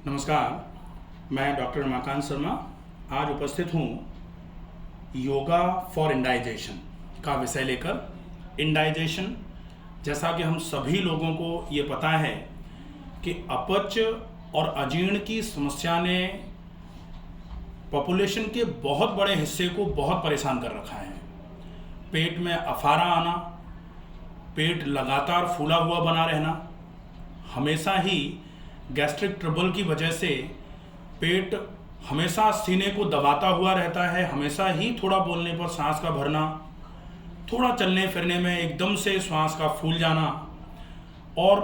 नमस्कार, मैं डॉक्टर रमाकांत शर्मा आज उपस्थित हूँ योगा फॉर इंडाइजेशन का विषय लेकर। इंडाइजेशन, जैसा कि हम सभी लोगों को ये पता है कि अपच और अजीर्ण की समस्या ने पॉपुलेशन के बहुत बड़े हिस्से को बहुत परेशान कर रखा है। पेट में अफारा आना, पेट लगातार फूला हुआ बना रहना, हमेशा ही गैस्ट्रिक ट्रबल की वजह से पेट हमेशा सीने को दबाता हुआ रहता है, हमेशा ही थोड़ा बोलने पर सांस का भरना, थोड़ा चलने फिरने में एकदम से श्वास का फूल जाना। और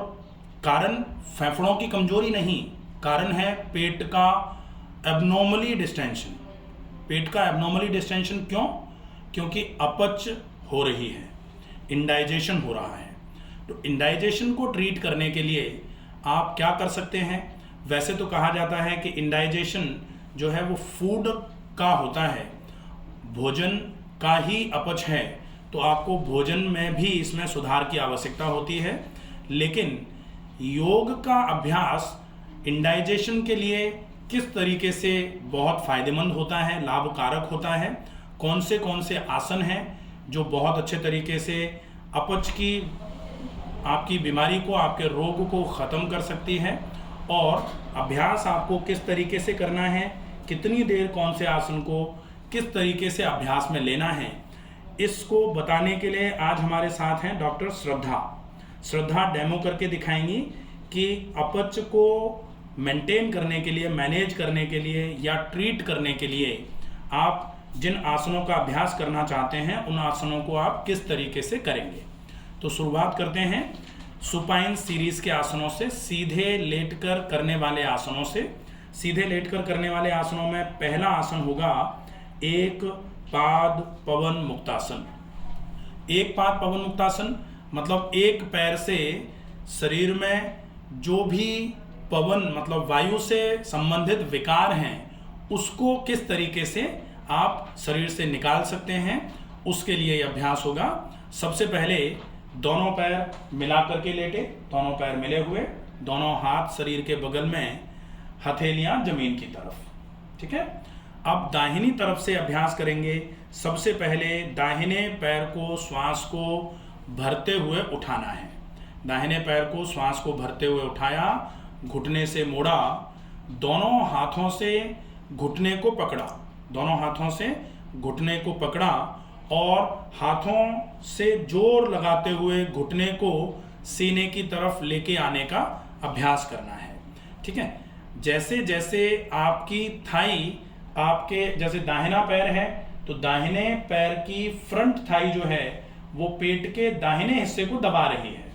कारण फेफड़ों की कमजोरी नहीं, कारण है पेट का एबनॉर्मली डिस्टेंशन। पेट का एबनॉर्मली डिस्टेंशन क्यों? क्योंकि अपच हो रही है, इंडाइजेशन हो रहा है। तो इंडाइजेशन को ट्रीट करने के लिए आप क्या कर सकते हैं? वैसे तो कहा जाता है कि इंडाइजेशन जो है वो फूड का होता है, भोजन का ही अपच है, तो आपको भोजन में भी इसमें सुधार की आवश्यकता होती है। लेकिन योग का अभ्यास इंडाइजेशन के लिए किस तरीके से बहुत फायदेमंद होता है, लाभकारक होता है, कौन से आसन हैं जो बहुत अच्छे तरीके से अपच की आपकी बीमारी को, आपके रोग को ख़त्म कर सकती है, और अभ्यास आपको किस तरीके से करना है, कितनी देर कौन से आसन को किस तरीके से अभ्यास में लेना है, इसको बताने के लिए आज हमारे साथ हैं डॉक्टर श्रद्धा डेमो करके दिखाएंगी कि अपच को मेंटेन करने के लिए, मैनेज करने के लिए या ट्रीट करने के लिए आप जिन आसनों का अभ्यास करना चाहते हैं उन आसनों को आप किस तरीके से करेंगे। तो शुरुआत करते हैं सुपाइन सीरीज के आसनों से, सीधे लेटकर करने वाले आसनों से। सीधे लेटकर करने वाले आसनों में पहला आसन होगा एक पाद पवन मुक्तासन। एक पाद पवन मुक्तासन मतलब एक पैर से शरीर में जो भी पवन मतलब वायु से संबंधित विकार हैं उसको किस तरीके से आप शरीर से निकाल सकते हैं, उसके लिए यह अभ्यास होगा। सबसे पहले दोनों पैर मिला करके लेटे, दोनों पैर मिले हुए, दोनों हाथ शरीर के बगल में, हथेलियां जमीन की तरफ। ठीक है। अब दाहिनी तरफ से अभ्यास करेंगे। सबसे पहले दाहिने पैर को श्वास को भरते हुए उठाना है। दाहिने पैर को श्वास को भरते हुए उठाया, घुटने से मोड़ा, दोनों हाथों से घुटने को पकड़ा, दोनों हाथों से घुटने को पकड़ा और हाथों से जोर लगाते हुए घुटने को सीने की तरफ लेके आने का अभ्यास करना है। ठीक है। जैसे जैसे आपकी थाई, आपके जैसे दाहिना पैर है तो दाहिने पैर की फ्रंट थाई जो है वो पेट के दाहिने हिस्से को दबा रही है,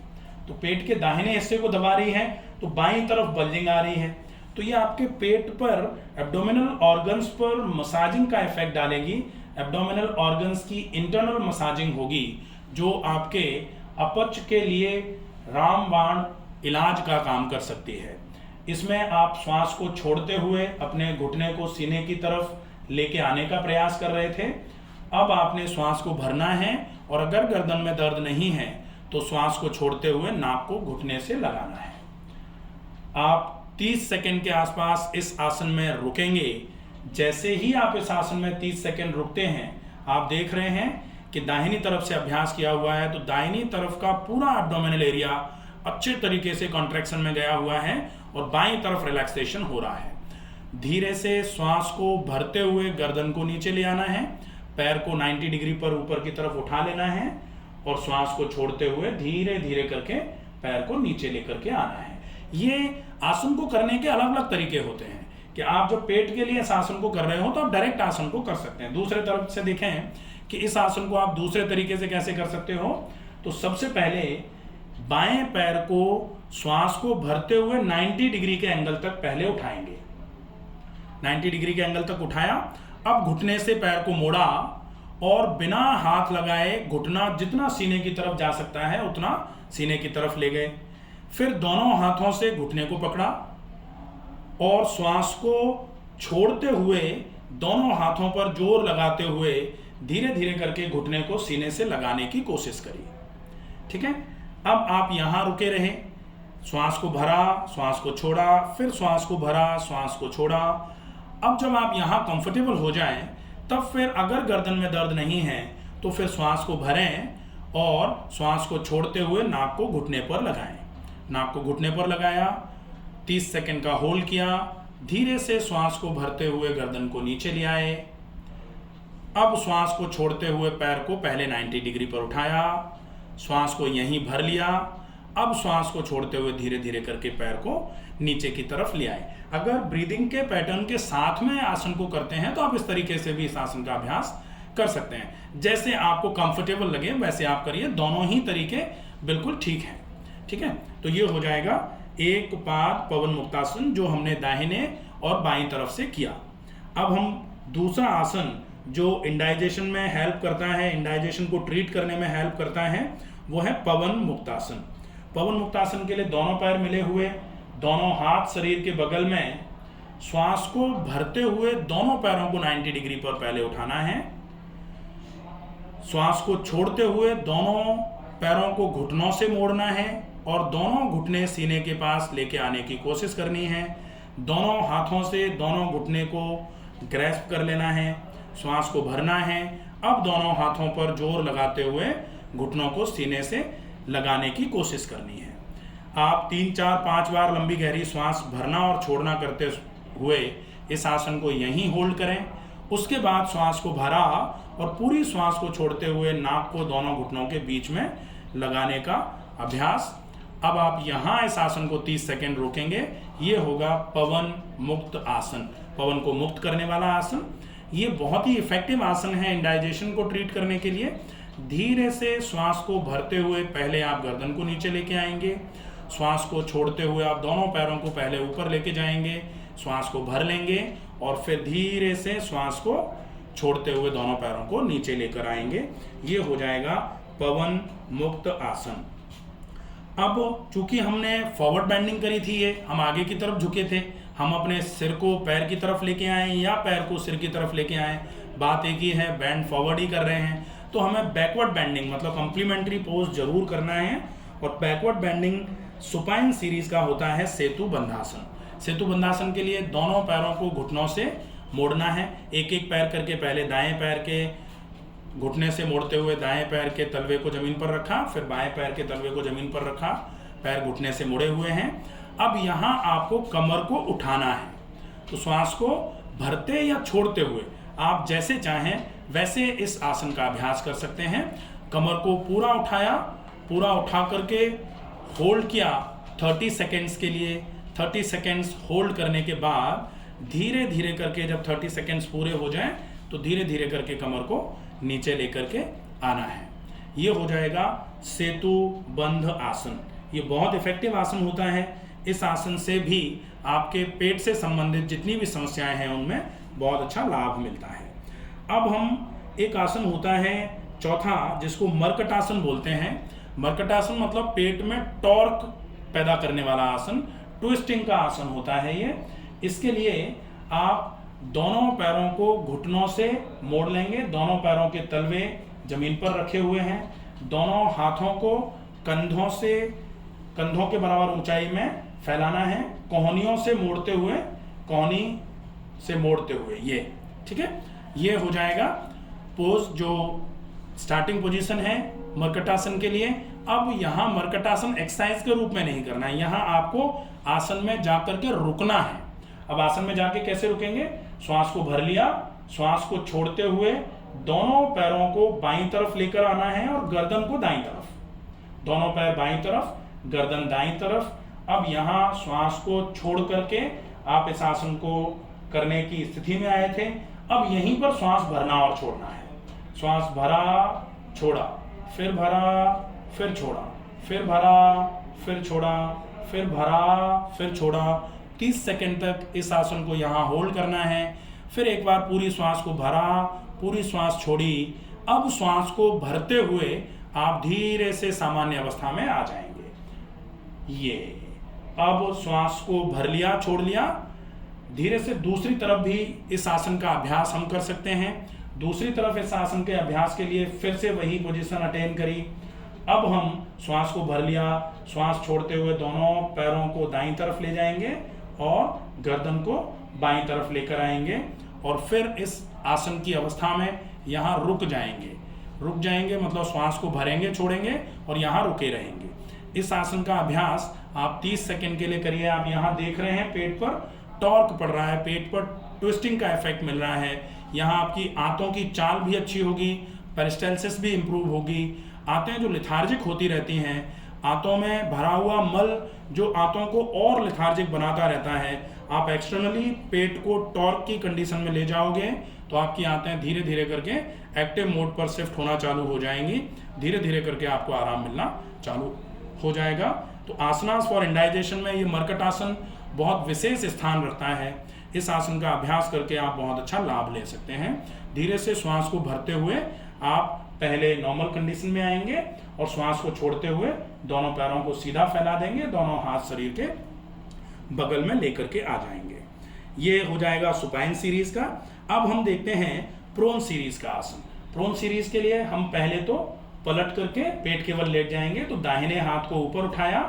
तो पेट के दाहिने हिस्से को दबा रही है तो बाईं तरफ बल्जिंग आ रही है, तो ये आपके पेट पर, एब्डोमिनल ऑर्गन्स पर मसाजिंग का इफेक्ट डालेगी। एब्डोमिनल ऑर्गन्स की इंटरनल मसाजिंग होगी जो आपके अपच के लिए रामबाण इलाज का काम कर सकती है। इसमें आप श्वास को छोड़ते हुए अपने घुटने को सीने की तरफ लेके आने का प्रयास कर रहे थे। अब आपने श्वास को भरना है और अगर गर्दन में दर्द नहीं है तो श्वास को छोड़ते हुए नाक को घुटने से लगाना है। आप 30 सेकंड के आसपास इस आसन में रुकेंगे। जैसे ही आप इस आसन में 30 सेकंड रुकते हैं, आप देख रहे हैं कि दाहिनी तरफ से अभ्यास किया हुआ है तो दाहिनी तरफ का पूरा एब्डोमिनल एरिया अच्छे तरीके से कॉन्ट्रैक्शन में गया हुआ है और बाईं तरफ रिलैक्सेशन हो रहा है। धीरे से श्वास को भरते हुए गर्दन को नीचे ले आना है, पैर को 90 डिग्री पर ऊपर की तरफ उठा लेना है और श्वास को छोड़ते हुए धीरे धीरे करके पैर को नीचे लेकर के आना है। ये आसन को करने के अलग अलग तरीके होते हैं कि आप जो पेट के लिए इस आसन को कर रहे हो तो आप डायरेक्ट आसन को कर सकते हैं। दूसरे तरफ से देखें कि इस आसन को आप दूसरे तरीके से कैसे कर सकते हो। तो सबसे पहले बाएं पैर को श्वास को भरते हुए 90 डिग्री के एंगल तक पहले उठाएंगे। 90 डिग्री के एंगल तक उठाया। अब घुटने से पैर को मोड़ा और बिना हाथ लगाए घुटना जितना सीने की तरफ जा सकता है उतना सीने की तरफ ले गए। फिर दोनों हाथों से घुटने को पकड़ा और श्वास को छोड़ते हुए दोनों हाथों पर जोर लगाते हुए धीरे धीरे करके घुटने को सीने से लगाने की कोशिश करिए। ठीक है। अब आप यहां रुके रहे, श्वास को भरा, श्वास को छोड़ा, फिर श्वास को भरा, श्वास को छोड़ा। अब जब आप यहाँ कंफर्टेबल हो जाएं, तब फिर अगर गर्दन में दर्द नहीं है तो फिर श्वास को भरें और श्वास को छोड़ते हुए नाक को घुटने पर लगाएं। नाक को घुटने पर लगाया, 30 सेकंड का होल्ड किया, धीरे से श्वास को भरते हुए गर्दन को नीचे ले आए। अब श्वास को छोड़ते हुए पैर को पहले 90 डिग्री पर उठाया, श्वास को यहीं भर लिया। अब श्वास को छोड़ते हुए धीरे धीरे करके पैर को नीचे की तरफ ले आए। अगर ब्रीदिंग के पैटर्न के साथ में आसन को करते हैं तो आप इस तरीके से भी इस आसन का अभ्यास कर सकते हैं। जैसे आपको कंफर्टेबल लगे वैसे आप करिए, दोनों ही तरीके बिल्कुल ठीक हैं। ठीक है, तो ये हो जाएगा एक पाद पवन मुक्तासन जो हमने दाहिने और बाईं तरफ से किया। अब हम दूसरा आसन जो इंडाइजेशन में हेल्प करता है, इंडाइजेशन को ट्रीट करने में हेल्प करता है, वो है पवन मुक्तासन। पवन मुक्तासन के लिए दोनों पैर मिले हुए, दोनों हाथ शरीर के बगल में, श्वास को भरते हुए दोनों पैरों को 90 डिग्री पर पहले उठाना है। श्वास को छोड़ते हुए दोनों पैरों को घुटनों से मोड़ना है और दोनों घुटने सीने के पास लेके आने की कोशिश करनी है। दोनों हाथों से दोनों घुटने को ग्रैस्प कर लेना है, श्वास को भरना है। अब दोनों हाथों पर जोर लगाते हुए घुटनों को सीने से लगाने की कोशिश करनी है। आप 3, 4, 5 बार लंबी गहरी श्वास भरना और छोड़ना करते हुए इस आसन को यहीं होल्ड करें। उसके बाद श्वास को भरा और पूरी श्वास को छोड़ते हुए नाक को दोनों घुटनों के बीच में लगाने का अभ्यास। अब आप यहाँ इस आसन को 30 सेकेंड रोकेंगे। ये होगा पवन मुक्त आसन, पवन को मुक्त करने वाला आसन। ये बहुत ही इफेक्टिव आसन है इंडाइजेशन को ट्रीट करने के लिए। धीरे से श्वास को भरते हुए पहले आप गर्दन को नीचे लेके आएंगे, श्वास को छोड़ते हुए आप दोनों पैरों को पहले ऊपर लेके जाएंगे, श्वास को भर लेंगे और फिर धीरे से श्वास को छोड़ते हुए दोनों पैरों को नीचे लेकर आएंगे। ये हो जाएगा पवन मुक्त आसन। अब चूंकि हमने फॉरवर्ड बेंडिंग करी थी, ये हम आगे की तरफ झुके थे, हम अपने सिर को पैर की तरफ लेके आए या पैर को सिर की तरफ लेके आए, बात एक ही है, बैंड फॉरवर्ड ही कर रहे हैं। तो हमें बैकवर्ड बेंडिंग मतलब कॉम्प्लीमेंट्री पोज जरूर करना है। और बैकवर्ड बेंडिंग सुपाइन सीरीज का होता है सेतु बंधासन। सेतु बंधासन के लिए दोनों पैरों को घुटनों से मोड़ना है, एक एक पैर करके। पहले दाएं पैर के घुटने से मोड़ते हुए दाएं पैर के तलवे को जमीन पर रखा, फिर बाएं पैर के तलवे को जमीन पर रखा, पैर घुटने से मुड़े हुए हैं। अब यहाँ आपको कमर को उठाना है, तो श्वास को भरते या छोड़ते हुए आप जैसे चाहें वैसे इस आसन का अभ्यास कर सकते हैं। कमर को पूरा उठाया, पूरा उठा करके होल्ड किया 30 सेकेंड्स के लिए। 30 सेकेंड्स होल्ड करने के बाद धीरे धीरे करके जब 30 सेकेंड्स पूरे हो जाएं तो धीरे धीरे करके कमर को नीचे लेकर के आना है। ये हो जाएगा सेतु बंध आसन। ये बहुत इफेक्टिव आसन होता है। इस आसन से भी आपके पेट से संबंधित जितनी भी समस्याएं हैं उनमें बहुत अच्छा लाभ मिलता है। अब हम एक आसन होता है चौथा जिसको मर्कटासन बोलते हैं। मर्कटासन मतलब पेट में टॉर्क पैदा करने वाला आसन, ट्विस्टिंग का आसन होता है ये। इसके लिए आप दोनों पैरों को घुटनों से मोड़ लेंगे, दोनों पैरों के तलवे जमीन पर रखे हुए हैं, दोनों हाथों को कंधों के बराबर ऊंचाई में फैलाना है, कोहनियों से मोड़ते हुए, कोहनी से मोड़ते हुए, ये ठीक है। ये हो जाएगा पोज जो स्टार्टिंग पोजीशन है मर्कटासन के लिए। अब यहाँ मर्कटासन एक्सरसाइज के रूप में नहीं करना है, यहाँ आपको आसन में जाकर के रुकना है। अब आसन में जाके कैसे रुकेंगे? श्वास को भर लिया, श्वास को छोड़ते हुए दोनों पैरों को बाईं तरफ लेकर आना है और गर्दन को दाईं तरफ, दोनों पैर बाईं तरफ, गर्दन दाईं तरफ। अब यहाँ श्वास को छोड़ करके आप इस आसन को करने की स्थिति में आए थे। अब यहीं पर श्वास भरना और छोड़ना है। श्वास भरा, छोड़ा, फिर भरा, फिर छोड़ा, फिर भरा, फिर छोड़ा, फिर भरा, फिर छोड़ा। 30 सेकेंड तक इस आसन को यहाँ होल्ड करना है। फिर एक बार पूरी श्वास को भरा, पूरी श्वास छोड़ी। अब श्वास को भरते हुए आप धीरे से सामान्य अवस्था में आ जाएंगे। ये अब श्वास को भर लिया, छोड़ लिया। धीरे से दूसरी तरफ भी इस आसन का अभ्यास हम कर सकते हैं। दूसरी तरफ इस आसन के अभ्यास के लिए फिर से वही पोजीशन अटेन करी, अब हम श्वास को भर लिया, श्वास छोड़ते हुए दोनों पैरों को दाईं तरफ ले जाएंगे और गर्दन को बाईं तरफ लेकर आएंगे और फिर इस आसन की अवस्था में यहाँ रुक जाएंगे मतलब श्वास को भरेंगे, छोड़ेंगे और यहाँ रुके रहेंगे। इस आसन का अभ्यास आप 30 सेकंड के लिए करिए। आप यहाँ देख रहे हैं पेट पर टॉर्क पड़ रहा है, पेट पर ट्विस्टिंग का इफेक्ट मिल रहा है। यहाँ आपकी आंतों की चाल भी अच्छी होगी, पेरिस्टाल्सिस भी इंप्रूव होगी। आंतें जो लिथार्जिक होती रहती हैं, आंतों में भरा हुआ मल जो आंतों को और लिथार्जिक बनाता रहता है, आप एक्सटर्नली पेट को टॉर्क की कंडीशन में ले जाओगे तो आपकी आंतें धीरे धीरे करके एक्टिव मोड पर शिफ्ट होना चालू हो जाएंगी। धीरे धीरे करके आपको आराम मिलना चालू हो जाएगा। तो आसनास फॉर इंडाइजेशन में ये मर्कट आसन बहुत विशेष स्थान रखता है। इस आसन का अभ्यास करके आप बहुत अच्छा लाभ ले सकते हैं। धीरे से श्वास को भरते हुए आप पहले नॉर्मल कंडीशन में आएंगे और श्वास को छोड़ते हुए दोनों पैरों को सीधा फैला देंगे, दोनों हाथ शरीर के बगल में लेकर के आ जाएंगे। ये हो जाएगा सुपाइन सीरीज का। अब हम देखते हैं प्रोन सीरीज का आसन। प्रोन सीरीज के लिए हम पहले तो पलट करके पेट केवल लेट जाएंगे। तो दाहिने हाथ को ऊपर उठाया,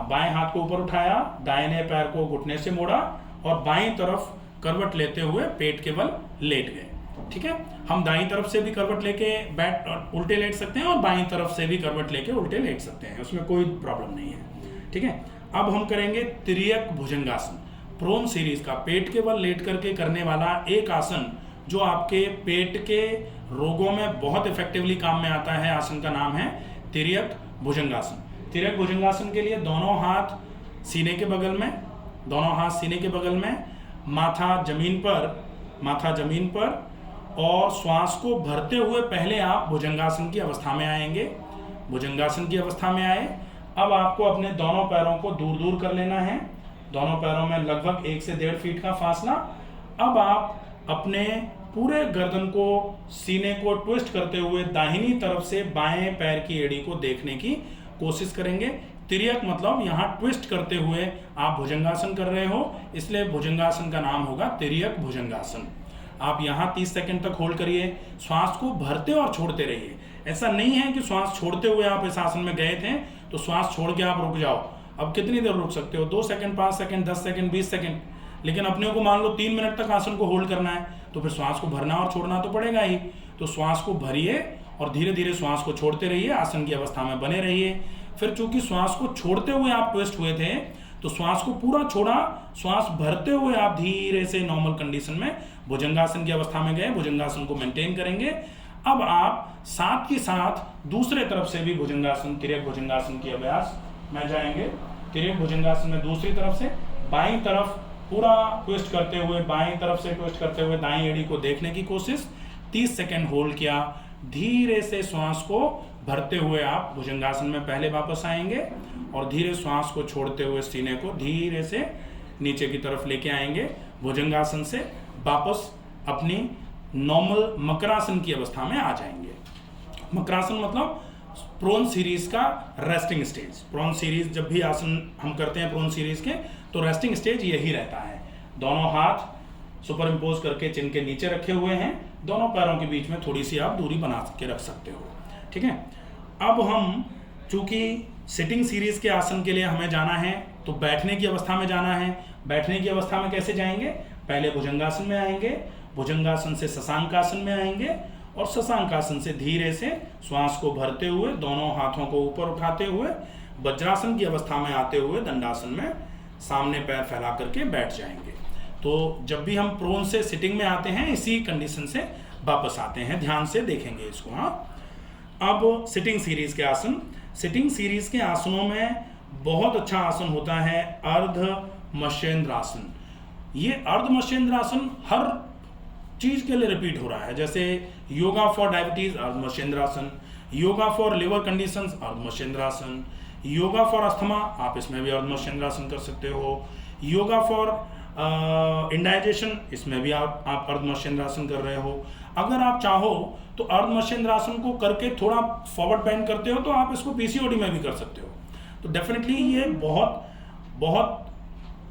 बाएं हाथ को ऊपर उठाया, दाहिने पैर को घुटने से मोड़ा और बाएं तरफ करवट लेते हुए पेट केवल लेट गए। ठीक है, हम दाईं तरफ से भी करवट लेके बैठ उल्टे लेट सकते हैं और बाईं तरफ से भी करवट लेके उल्टे लेट सकते हैं, उसमें कोई प्रॉब्लम नहीं है। ठीक है, अब हम करेंगे तिर्यक भुजंगासन। प्रोन सीरीज का पेट केवल लेट करके करने वाला एक आसन जो आपके पेट के रोगों में बहुत इफेक्टिवली काम में आता है। आसन का नाम है तिर्यक भुजंगासन। तिर्यक भुजंगासन के लिए दोनों हाथ सीने के बगल में, माथा जमीन पर और श्वास को भरते हुए पहले आप भुजंगासन की अवस्था में आएंगे। भुजंगासन की अवस्था में आए, अब आपको अपने दोनों पैरों को दूर दूर कर लेना है। दोनों पैरों में लगभग 1 से 1.5 फीट का फासला। अब आप अपने पूरे गर्दन को, सीने को ट्विस्ट करते हुए दाहिनी तरफ से बाएं पैर की एड़ी को देखने की कोशिश करेंगे। तिर्यक मतलब यहाँ ट्विस्ट करते हुए आप भुजंगासन कर रहे हो, इसलिए भुजंगासन का नाम होगा तिर्यक भुजंगासन। आप यहाँ 30 सेकंड तक होल्ड करिए, श्वास को भरते और छोड़ते रहिए। ऐसा नहीं है कि श्वास छोड़ते हुए आप इस आसन में गए थे तो श्वास छोड़ के आप रुक जाओ। अब कितनी देर रुक सकते हो? 2 सेकंड, 5 सेकंड, 10 सेकंड, 20 सेकंड। लेकिन अपने को मान लो 3 मिनट तक आसन को होल्ड करना है तो फिर श्वास को भरना और छोड़ना तो पड़ेगा ही। तो श्वास को भरिए और धीरे धीरे श्वास को छोड़ते रहिए, आसन की अवस्था में बने रहिए। फिर चूंकि श्वास को छोड़ते हुए आप ट्विस्ट हुए थे तो श्वास को पूरा छोड़ा, श्वास भरते हुए आप धीरे से नॉर्मल कंडीशन में भुजंगासन की अवस्था में गए। भुजंगासन को मेंटेन करेंगे। अब आप साथ ही साथ दूसरे तरफ से भी भुजंगासन, तिर्यक भुजंगासन की अभ्यास में जाएंगे। तिर्यक भुजंगासन में दूसरी तरफ से बाईं तरफ पूरा ट्विस्ट करते हुए, बाईं तरफ से ट्विस्ट करते हुए दाईं एड़ी को देखने की कोशिश। 30 सेकंड होल्ड किया। धीरे से श्वास को भरते हुए आप भुजंगासन में पहले वापस आएंगे और धीरे श्वास को छोड़ते हुए सीने को धीरे से नीचे की तरफ लेके आएंगे। भुजंगासन से वापस अपनी नॉर्मल मकरासन की अवस्था में आ जाएंगे। मकरासन मतलब प्रोन सीरीज का रेस्टिंग स्टेज। प्रोन सीरीज जब भी आसन हम करते हैं प्रोन सीरीज के, तो रेस्टिंग स्टेज यही रहता है। दोनों हाथ सुपर इम्पोज करके चिन के नीचे रखे हुए हैं, दोनों पैरों के बीच में थोड़ी सी आप दूरी बना के रख सकते हो। ठीक है, अब हम चूंकि सिटिंग सीरीज के आसन के लिए हमें जाना है तो बैठने की अवस्था में जाना है। बैठने की अवस्था में कैसे जाएंगे? पहले भुजंगासन में आएंगे, भुजंगासन से शशांकासन में आएंगे और शशांकासन से धीरे से श्वास को भरते हुए दोनों हाथों को ऊपर उठाते हुए वज्रासन की अवस्था में आते हुए दंडासन में सामने पैर फैला करके बैठ जाएंगे। तो जब भी हम प्रोन से सिटिंग में आते हैं इसी कंडीशन से वापस आते हैं। ध्यान से देखेंगे इसको। हाँ, अब सिटिंग सीरीज के आसन। सिटिंग सीरीज के आसनों में बहुत अच्छा आसन होता है अर्ध मत्स्येंद्रासन। ये अर्ध मत्स्येंद्रासन हर चीज के लिए रिपीट हो रहा है, जैसे योगा फॉर डायबिटीज अर्ध Matsyendrasana, yoga for liver conditions अर्ध मत्स्येंद्रासन, योगा फॉर अस्थमा आप इसमें भी अर्ध मत्स्येंद्रासन कर सकते हो, योगा फॉर इंडाइजेशन इसमें भी आप अर्ध मत्स्येंद्रासन कर रहे हो। अगर आप चाहो तो अर्ध मत्स्येंद्रासन को करके थोड़ा फॉरवर्ड बेंड करते हो तो आप इसको पीसीओडी में भी कर सकते हो। तो डेफिनेटली ये बहुत बहुत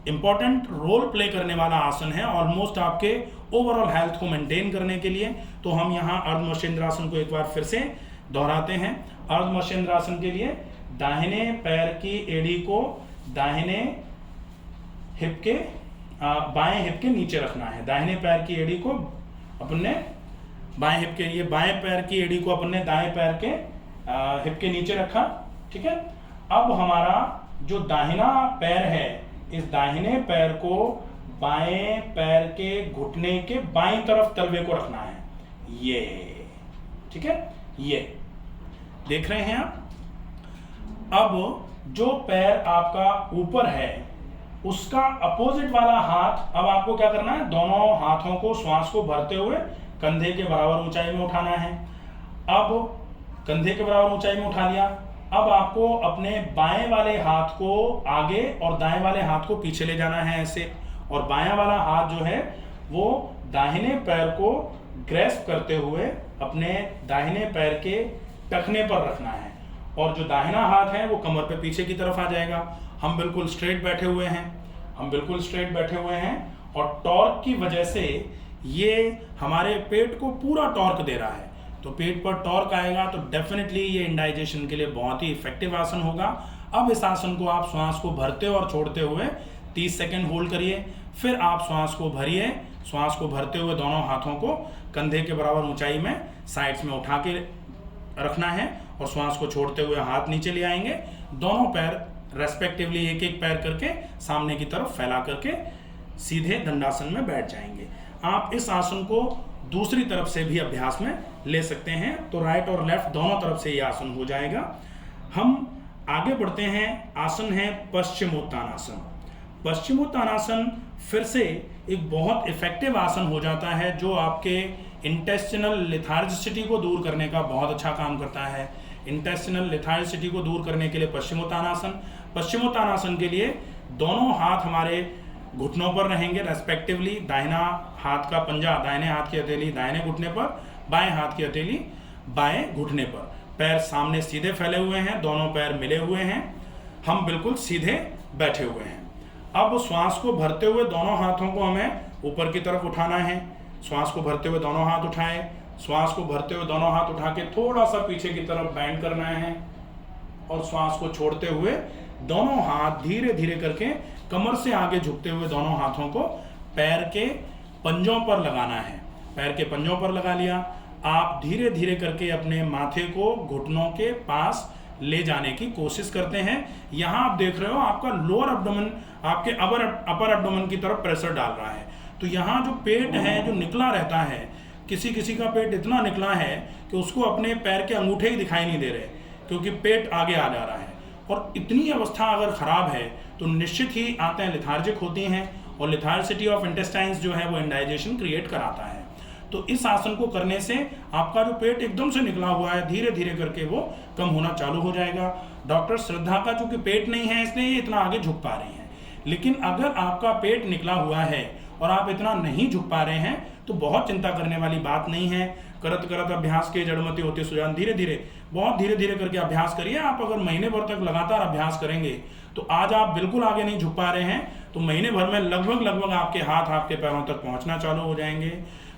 इंपॉर्टेंट रोल प्ले करने वाला आसन है ऑलमोस्ट आपके ओवरऑल हेल्थ को मेंटेन करने के लिए। तो हम यहाँ अर्ध मत्स्येंद्रासन को एक बार फिर से दोहराते हैं। अर्ध मत्स्येंद्रासन के लिए दाहिने पैर की एड़ी को दाहिने हिप के बाएं हिप के नीचे रखना है। दाहिने पैर की एड़ी को अपने बाएं हिप के, ये बाएं पैर की एड़ी को अपने दाएं पैर के हिप के नीचे रखा, ठीक है। अब हमारा जो दाहिना पैर है, इस दाहिने पैर को बाएं पैर के घुटने के बाईं तरफ तलवे को रखना है, ये, ठीक है, ये देख रहे हैं आप। अब जो पैर आपका ऊपर है उसका अपोजिट वाला हाथ अब आपको क्या करना है, दोनों हाथों को श्वास को भरते हुए कंधे के बराबर ऊंचाई में उठाना है। अब कंधे के बराबर ऊंचाई में उठा लिया। अब आपको अपने बाएं वाले हाथ को आगे और दाएं वाले हाथ को पीछे ले जाना है ऐसे, और बायां वाला हाथ जो है वो दाहिने पैर को ग्रैस्प करते हुए अपने दाहिने पैर के टखने पर रखना है, और जो दाहिना हाथ है वो कमर पे पीछे की तरफ आ जाएगा। हम बिल्कुल स्ट्रेट बैठे हुए हैं, हम बिल्कुल स्ट्रेट बैठे हुए हैं, और टॉर्क की वजह से ये हमारे पेट को पूरा टॉर्क दे रहा है। तो पेट पर टॉर्क आएगा तो डेफिनेटली ये इंडाइजेशन के लिए बहुत ही इफेक्टिव आसन होगा। अब इस आसन को आप श्वास को भरते और छोड़ते हुए 30 सेकेंड होल्ड करिए, फिर आप श्वास को भरिए। श्वास को भरते हुए दोनों हाथों को कंधे के बराबर ऊंचाई में साइड्स में उठा के रखना है, और श्वास को छोड़ते हुए हाथ नीचे ले आएंगे। दोनों पैर रेस्पेक्टिवली एक एक पैर करके सामने की तरफ फैला करके सीधे दंडासन में बैठ जाएंगे। आप इस आसन को दूसरी तरफ से भी अभ्यास में ले सकते हैं, तो राइट और लेफ्ट दोनों तरफ से ये आसन हो जाएगा। हम आगे बढ़ते हैं। आसन है पश्चिमोत्तानासन। पश्चिमोत्तानासन फिर से एक बहुत इफेक्टिव आसन हो जाता है, जो आपके इंटेस्टिनल लेथार्जिसिटी को दूर करने का बहुत अच्छा काम करता है। इंटेस्टिनल लेथार्जिसिटी को दूर करने के लिए पश्चिमोत्तानासन के लिए दोनों हाथ हमारे घुटनों पर रहेंगे रेस्पेक्टिवली। दाहिना हाथ का पंजा दाहिने हाथ की हथेली दाहिने घुटने पर, बाएं हाथ की हथेली बाएं घुटने पर। पैर सामने सीधे फैले हुए हैं, दोनों पैर मिले हुए हैं, हम बिल्कुल सीधे बैठे हुए हैं। अब श्वास को भरते हुए दोनों हाथों को हमें ऊपर की तरफ उठाना है। श्वास को भरते हुए दोनों हाथ उठाएं। श्वास को भरते हुए दोनों हाथ उठा के थोड़ा सा पीछे की तरफ बैंड करना है, और श्वास को छोड़ते हुए दोनों हाथ धीरे धीरे करके कमर से आगे झुकते हुए दोनों हाथों को पैर के पंजों पर लगाना है। पैर के पंजों पर लगा लिया। आप धीरे धीरे करके अपने माथे को घुटनों के पास ले जाने की कोशिश करते हैं। यहाँ आप देख रहे हो आपका लोअर एब्डोमेन आपके अपर एब्डोमेन की तरफ प्रेशर डाल रहा है। तो यहाँ जो पेट है जो निकला रहता है, किसी किसी का पेट इतना निकला है कि उसको अपने पैर के अंगूठे ही दिखाई नहीं दे रहे, क्योंकि पेट आगे आ जा रहा है। और इतनी अवस्था अगर खराब है तो निश्चित ही आंतें लेथार्जिक होती हैं, और लेथार्जिसिटी ऑफ इंटेस्टाइन्स जो है वो इंडाइजेशन क्रिएट कराता है। तो इस आसन को करने से आपका जो पेट एकदम से निकला हुआ है धीरे धीरे करके वो कम होना चालू हो जाएगा। डॉक्टर श्रद्धा का चूंकि पेट नहीं है इसलिए ये इतना आगे झुक पा रही हैं, लेकिन अगर आपका पेट निकला हुआ है और आप इतना नहीं झुक पा रहे हैं तो बहुत चिंता करने वाली बात नहीं है। करत करत अभ्यास के जड़मति होते सुजान, धीरे धीरे बहुत धीरे धीरे करके अभ्यास करिए। आप अगर महीने भर तक लगातार अभ्यास करेंगे तो आज आप बिल्कुल आगे नहीं झुक पा रहे हैं तो महीने भर में लगभग आपके हाथ आपके पैरों तक पहुंचना चालू हो जाएंगे।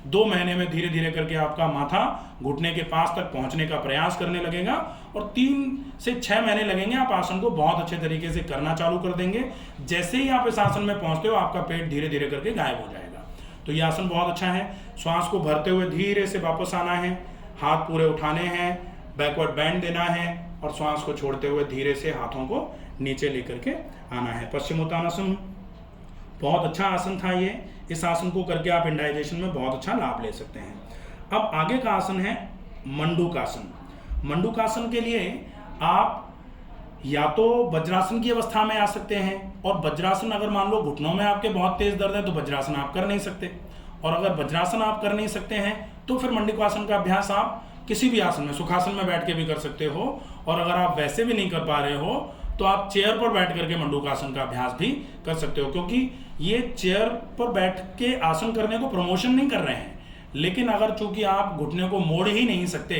2 महीने में धीरे धीरे करके आपका माथा घुटने के पास तक पहुंचने का प्रयास करने लगेगा, और 3 से 6 महीने लगेंगे। आप आसन को बहुत अच्छे तरीके से करना चालू कर देंगे। जैसे ही आप इस आसन में पहुंचते हो आपका पेट धीरे धीरे करके गायब हो जाएगा। तो ये आसन बहुत अच्छा है। श्वास को भरते हुए धीरे से वापस आना है, हाथ पूरे उठाने हैं, बैकवर्ड बैंड देना है, और श्वास को छोड़ते हुए धीरे से हाथों को नीचे लेकर के आना है। पश्चिमोत्तानासन बहुत अच्छा आसन था ये। इस आसन को करके आप इंडाइजेशन में बहुत अच्छा लाभ ले सकते हैं। अब आगे का आसन है मंडूकासन। मंडूकासन के लिए आप या तो वज्रासन की अवस्था में आ सकते हैं, और वज्रासन अगर मान लो घुटनों में आपके बहुत तेज दर्द है तो वज्रासन आप कर नहीं सकते, और अगर वज्रासन आप कर नहीं सकते हैं तो फिर मंडूकासन का अभ्यास आप किसी भी आसन में, सुखासन में बैठ के भी कर सकते हो, और अगर आप वैसे भी नहीं कर पा रहे हो तो आप चेयर पर बैठ करके मंडूकासन का अभ्यास भी कर सकते हो। क्योंकि ये चेयर पर बैठ के आसन करने को प्रमोशन नहीं कर रहे हैं, लेकिन अगर चूंकि आप घुटने को मोड़ ही नहीं सकते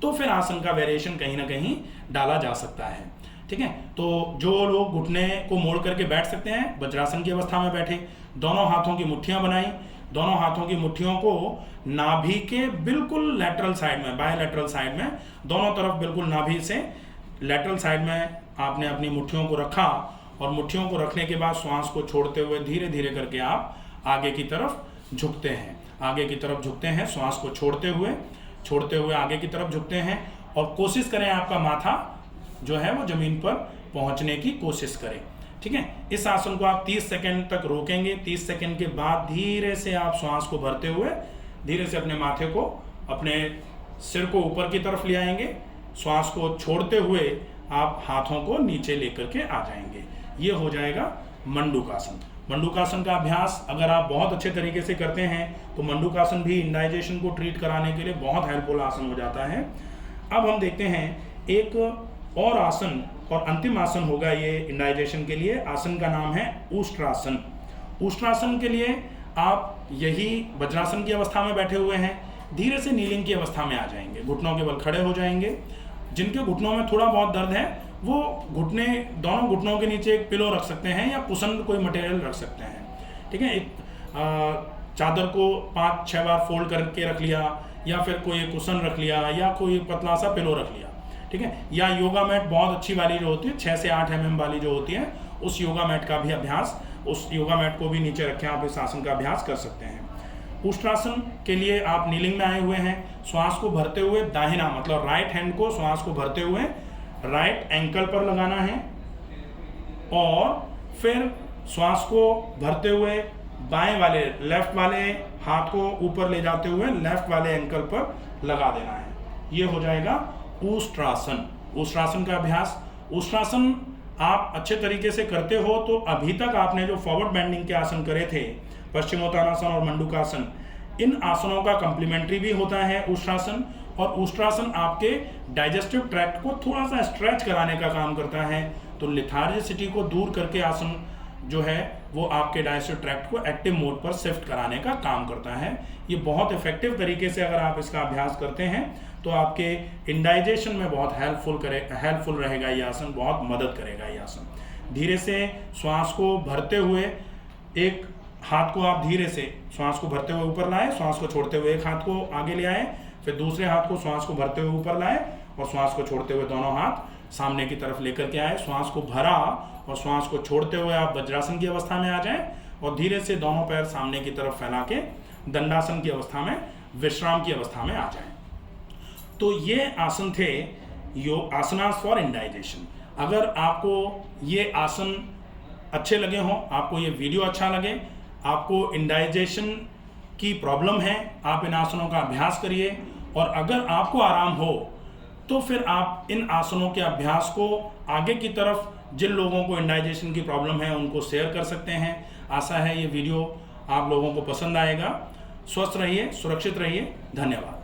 तो फिर आसन का वेरिएशन कहीं ना कहीं डाला जा सकता है। ठीक है, तो जो लोग घुटने को मोड़ करके बैठ सकते हैं वज्रासन की अवस्था में बैठे, दोनों हाथों की मुट्ठियां बनाई, दोनों हाथों की मुट्ठियों को नाभि के बिल्कुल लेटरल साइड में, बायलैटरल साइड में, दोनों तरफ बिल्कुल नाभि से लेटरल साइड में आपने अपनी मुट्ठियों को रखा और मुट्ठियों को रखने के बाद श्वास को छोड़ते हुए धीरे धीरे करके आप आगे की तरफ झुकते हैं, आगे की तरफ झुकते हैं, श्वास को छोड़ते हुए आगे की तरफ झुकते हैं और कोशिश करें आपका माथा जो है वो जमीन पर पहुंचने की कोशिश करें। ठीक है, इस आसन को आप 30 सेकंड तक रोकेंगे। 30 सेकंड के बाद धीरे से आप श्वास को भरते हुए धीरे से अपने माथे को, अपने सिर को ऊपर की तरफ ले आएंगे। श्वास को छोड़ते हुए आप हाथों को नीचे लेकर के आ जाएंगे। ये हो जाएगा मंडूकासन। मंडूकासन का अभ्यास अगर आप बहुत अच्छे तरीके से करते हैं तो मंडूकासन भी इंडाइजेशन को ट्रीट कराने के लिए बहुत हेल्पफुल आसन हो जाता है। अब हम देखते हैं एक और आसन, और अंतिम आसन होगा ये इंडाइजेशन के लिए। आसन का नाम है उष्ट्रासन। उष्ट्रासन के लिए आप यही वज्रासन की अवस्था में बैठे हुए हैं, धीरे से नीलिंग की अवस्था में आ जाएंगे, घुटनों के बल खड़े हो जाएंगे। जिनके घुटनों में थोड़ा बहुत दर्द है वो घुटने, दोनों घुटनों के नीचे एक पिलो रख सकते हैं या कुशन कोई मटेरियल रख सकते हैं। ठीक है, एक चादर को 5-6 बार फोल्ड करके रख लिया, या फिर कोई कुशन रख लिया, या कोई पतला सा पिलो रख लिया। ठीक है, या योगा मैट बहुत अच्छी वाली जो होती है 6 से 8 mm वाली जो होती है, उस योगा मैट का भी अभ्यास, उस योगा मैट को भी नीचे रखें, आप इस आसन का अभ्यास कर सकते हैं। उष्ट्रासन के लिए आप नीलिंग में आए हुए हैं। श्वास को भरते हुए दाहिना मतलब राइट हैंड को श्वास को भरते हुए राइट एंकल पर लगाना है और फिर श्वास को भरते हुए बाएं वाले, लेफ्ट वाले हाथ को ऊपर ले जाते हुए लेफ्ट वाले एंकल पर लगा देना है। ये हो जाएगा उष्ट्रासन। उष्ट्रासन का अभ्यास। उष्ट्रासन आप अच्छे तरीके से करते हो तो अभी तक आपने जो फॉरवर्ड बेंडिंग के आसन करे थे, पश्चिमोत्तानासन और मंडूकासन, इन आसनों का कंप्लीमेंट्री भी होता है उष्ट्रासन। और उष्ट्रासन आपके डाइजेस्टिव ट्रैक्ट को थोड़ा सा स्ट्रेच कराने का काम करता है, तो लिथार्जिसिटी को दूर करके आसन जो है वो आपके डाइजेस्टिव ट्रैक्ट को एक्टिव मोड पर शिफ्ट कराने का काम करता है। ये बहुत इफेक्टिव तरीके से अगर आप इसका अभ्यास करते हैं तो आपके इंडाइजेशन में बहुत हेल्पफुल रहेगा ये आसन, बहुत मदद करेगा ये आसन। धीरे से श्वास को भरते हुए एक हाथ को आप धीरे से श्वास को भरते हुए ऊपर लाए, श्वास को छोड़ते हुए एक हाथ को आगे ले आए, फिर दूसरे हाथ को श्वास को भरते हुए ऊपर लाए और श्वास को छोड़ते हुए दोनों हाथ सामने की तरफ लेकर के आए। श्वास को भरा और श्वास को छोड़ते हुए आप वज्रासन की अवस्था में आ जाएं और धीरे से दोनों पैर सामने की तरफ फैला के दंडासन की अवस्था में, विश्राम की अवस्था में आ जाएं। तो ये आसन थे आसनास फॉर इंडाइजेशन। अगर आपको ये आसन अच्छे लगे हों, आपको ये वीडियो अच्छा लगे, आपको इंडाइजेशन की प्रॉब्लम है, आप इन आसनों का अभ्यास करिए और अगर आपको आराम हो तो फिर आप इन आसनों के अभ्यास को आगे की तरफ जिन लोगों को इंडाइजेशन की प्रॉब्लम है उनको शेयर कर सकते हैं। आशा है ये वीडियो आप लोगों को पसंद आएगा। स्वस्थ रहिए, सुरक्षित रहिए। धन्यवाद।